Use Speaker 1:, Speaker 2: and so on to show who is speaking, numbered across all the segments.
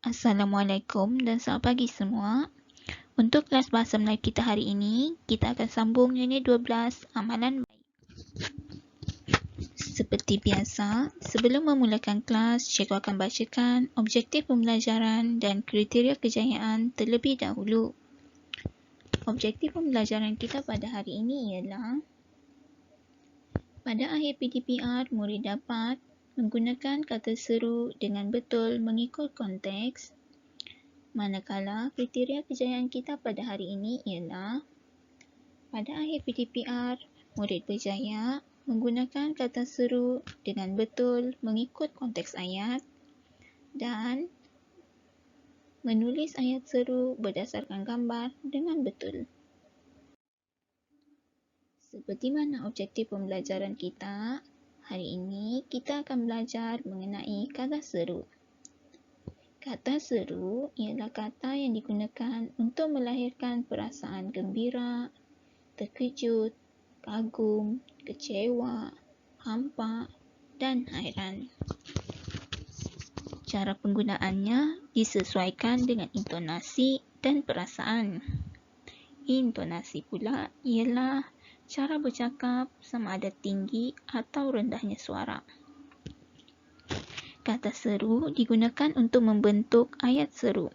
Speaker 1: Assalamualaikum dan selamat pagi semua. Untuk kelas Bahasa Melayu kita hari ini, kita akan sambung unit 12, Amalan Baik. Seperti biasa, sebelum memulakan kelas, cikgu akan bacakan objektif pembelajaran dan kriteria kejayaan terlebih dahulu. Objektif pembelajaran kita pada hari ini ialah pada akhir PDPR, murid dapat menggunakan kata seru dengan betul mengikut konteks. Manakala kriteria kejayaan kita pada hari ini ialah pada akhir PDPR, murid berjaya menggunakan kata seru dengan betul mengikut konteks ayat dan menulis ayat seru berdasarkan gambar dengan betul. Seperti mana objektif pembelajaran kita, hari ini kita akan belajar mengenai kata seru. Kata seru ialah kata yang digunakan untuk melahirkan perasaan gembira, terkejut, kagum, kecewa, hampa dan hairan. Cara penggunaannya disesuaikan dengan intonasi dan perasaan. Intonasi pula ialah cara bercakap sama ada tinggi atau rendahnya suara. Kata seru digunakan untuk membentuk ayat seru.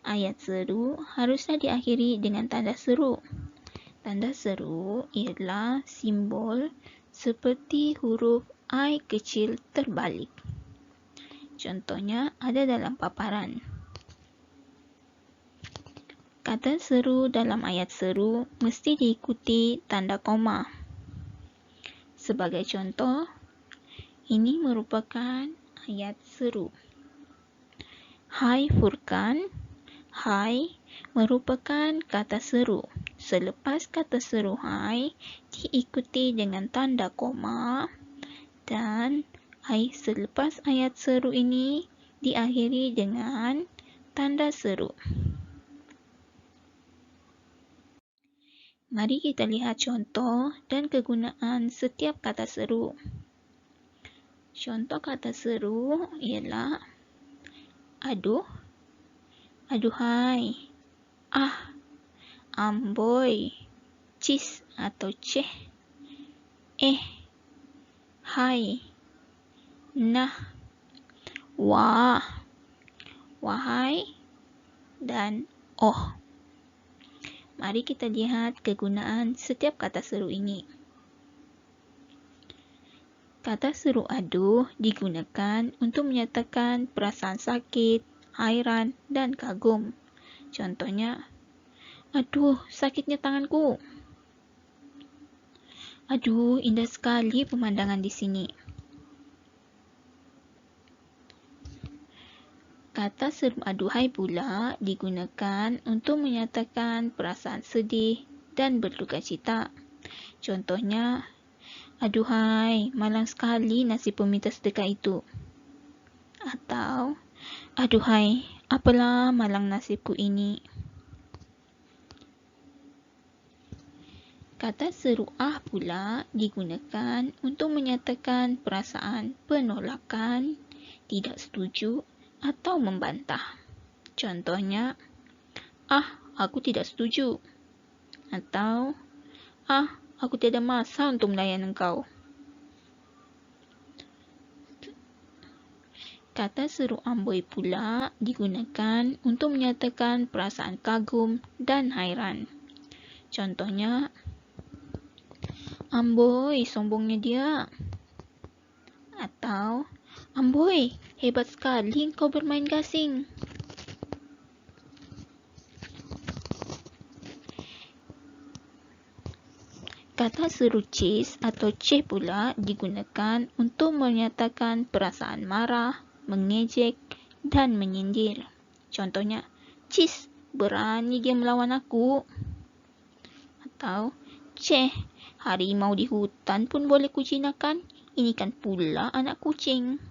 Speaker 1: Ayat seru haruslah diakhiri dengan tanda seru. Tanda seru ialah simbol seperti huruf I kecil terbalik. Contohnya ada dalam paparan. Kata seru dalam ayat seru mesti diikuti tanda koma. Sebagai contoh, ini merupakan ayat seru. Hai Furkan, hai merupakan kata seru. Selepas kata seru hai diikuti dengan tanda koma dan selepas ayat seru ini diakhiri dengan tanda seru. Mari kita lihat contoh dan kegunaan setiap kata seru. Contoh kata seru ialah aduh, aduhai, amboi, cis atau ceh, hai, nah, wah, wahai, dan oh. Mari kita lihat kegunaan setiap kata seru ini. Kata seru aduh digunakan untuk menyatakan perasaan sakit, hairan dan kagum. Contohnya, aduh, sakitnya tanganku. Aduh, indah sekali pemandangan di sini. Kata seru aduhai pula digunakan untuk menyatakan perasaan sedih dan berdukacita. Contohnya, aduhai, malang sekali nasib peminta sedekah itu. Atau, aduhai, apalah malang nasibku ini. Kata seru pula digunakan untuk menyatakan perasaan penolakan, tidak setuju atau membantah. Contohnya, aku tidak setuju. Atau, aku tiada masa untuk melayan engkau. Kata seru amboi pula digunakan untuk menyatakan perasaan kagum dan hairan. Contohnya, amboi, sombongnya dia. Atau, amboi, hebat sekali engkau bermain gasing. Kata seru cis atau ceh pula digunakan untuk menyatakan perasaan marah, mengejek dan menyindir. Contohnya, cis, berani dia melawan aku. Atau, ceh, harimau di hutan pun boleh kujinakan, ini kan pula anak kucing.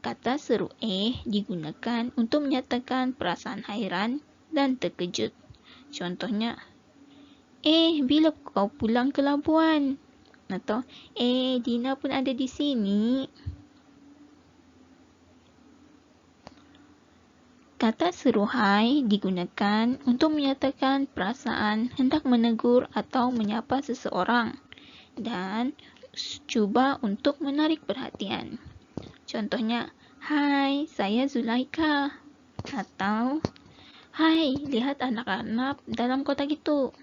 Speaker 1: Kata seru digunakan untuk menyatakan perasaan hairan dan terkejut. Contohnya, bila kau pulang ke Labuan? Atau, Dina pun ada di sini. Kata seruhai digunakan untuk menyatakan perasaan hendak menegur atau menyapa seseorang dan cuba untuk menarik perhatian. Contohnya, "Hai, saya Zulaika." Atau, "Hai, lihat anak-anak dalam kotak itu."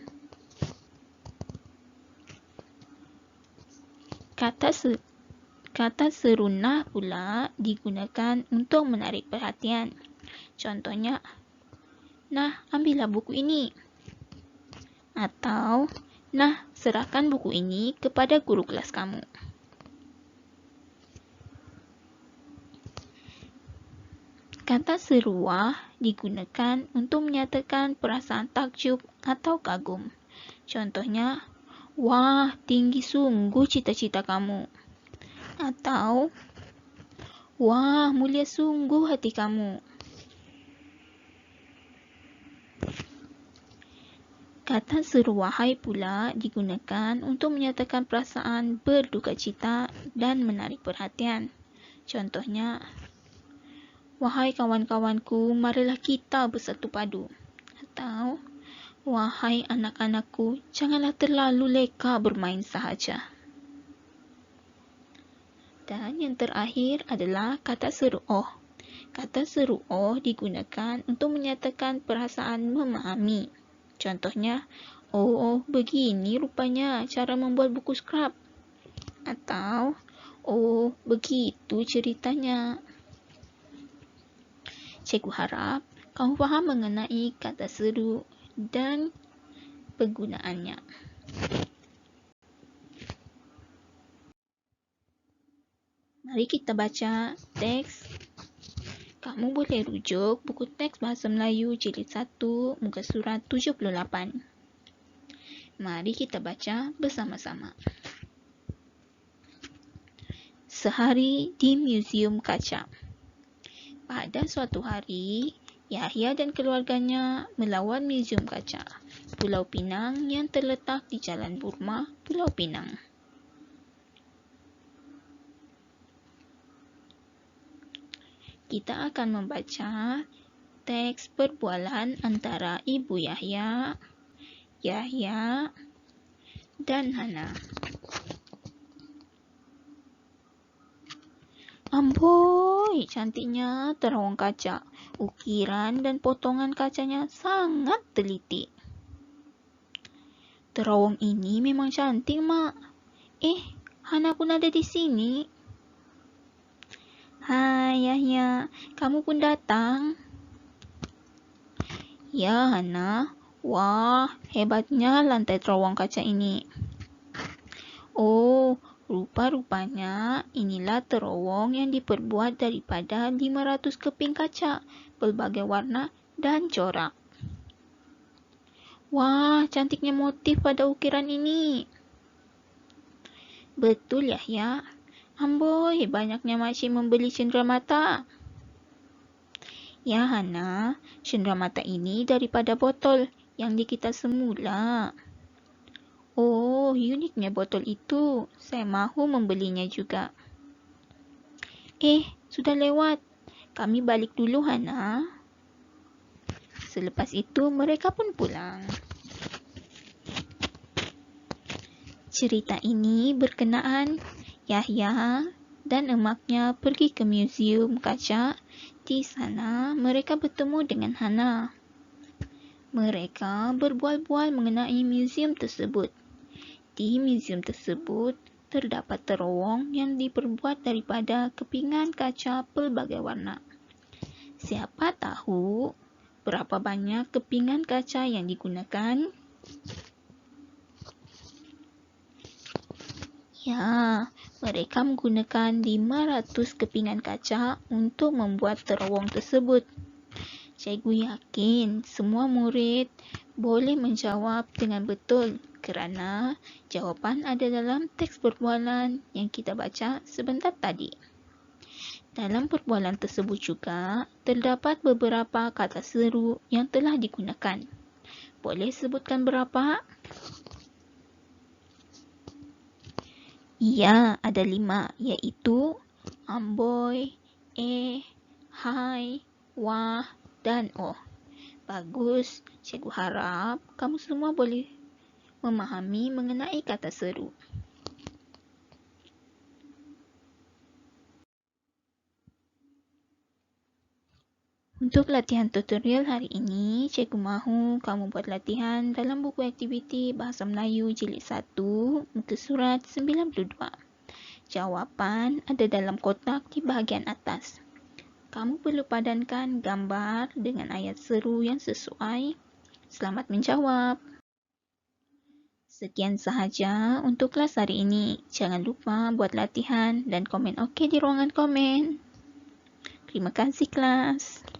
Speaker 1: Kata serunah pula digunakan untuk menarik perhatian. Contohnya, "Nah, ambillah buku ini." Atau, "Nah, serahkan buku ini kepada guru kelas kamu." Kata seruah digunakan untuk menyatakan perasaan takjub atau kagum. Contohnya, "Wah, tinggi sungguh cita-cita kamu." Atau, "Wah, mulia sungguh hati kamu." Kata seruahai pula digunakan untuk menyatakan perasaan berduka cita dan menarik perhatian. Contohnya, "Wahai kawan-kawanku, marilah kita bersatu padu." Atau, "Wahai anak-anakku, janganlah terlalu leka bermain sahaja." Dan yang terakhir adalah kata seruoh. Kata seruoh digunakan untuk menyatakan perasaan memahami. Contohnya, "Oh, begini rupanya cara membuat buku scrap." Atau, "Oh, begitu ceritanya." Cikgu harap kamu faham mengenai kata seru dan penggunaannya. Mari kita baca teks. Kamu boleh rujuk buku teks Bahasa Melayu Jilid 1 muka surat 78. Mari kita baca bersama-sama. Sehari di Museum Kaca. Pada suatu hari, Yahya dan keluarganya melawan Museum Kaca, Pulau Pinang yang terletak di Jalan Burma, Pulau Pinang. Kita akan membaca teks perbualan antara Ibu Yahya, dan Hana. Amboi, cantiknya terowong kaca. Ukiran dan potongan kacanya sangat teliti. Terowong ini memang cantik, Mak. Hana pun ada di sini. Hai Yahya, kamu pun datang? Ya Hana, wah hebatnya lantai terowong kaca ini. Oh, rupa-rupanya inilah terowong yang diperbuat daripada 500 keping kaca, berbagai warna dan corak. Wah, cantiknya motif pada ukiran ini. Betul Yahya. Amboi, banyaknya makcik membeli cenderamata. Ya Hana, cenderamata ini daripada botol yang dikita semula. Oh, uniknya botol itu. Saya mahu membelinya juga. Sudah lewat. Kami balik dulu Hana. Selepas itu mereka pun pulang. Cerita ini berkenaan Yahya dan emaknya pergi ke Museum Kaca. Di sana mereka bertemu dengan Hana. Mereka berbual-bual mengenai museum tersebut. Di museum tersebut terdapat terowong yang diperbuat daripada kepingan kaca pelbagai warna. Siapa tahu berapa banyak kepingan kaca yang digunakan? Ya, mereka menggunakan 500 kepingan kaca untuk membuat terowong tersebut. Cikgu yakin semua murid boleh menjawab dengan betul kerana jawapan ada dalam teks perbualan yang kita baca sebentar tadi. Dalam perbualan tersebut juga terdapat beberapa kata seru yang telah digunakan. Boleh sebutkan berapa? Ya, ada 5, iaitu amboi, hai, wah, dan O. Bagus, cikgu harap kamu semua boleh memahami mengenai kata seru. Untuk latihan tutorial hari ini, cikgu mahu kamu buat latihan dalam buku aktiviti Bahasa Melayu Jilid 1, muka surat 92. Jawapan ada dalam kotak di bahagian atas. Kamu perlu padankan gambar dengan ayat seru yang sesuai. Selamat menjawab. Sekian sahaja untuk kelas hari ini. Jangan lupa buat latihan dan komen okey di ruangan komen. Terima kasih kelas.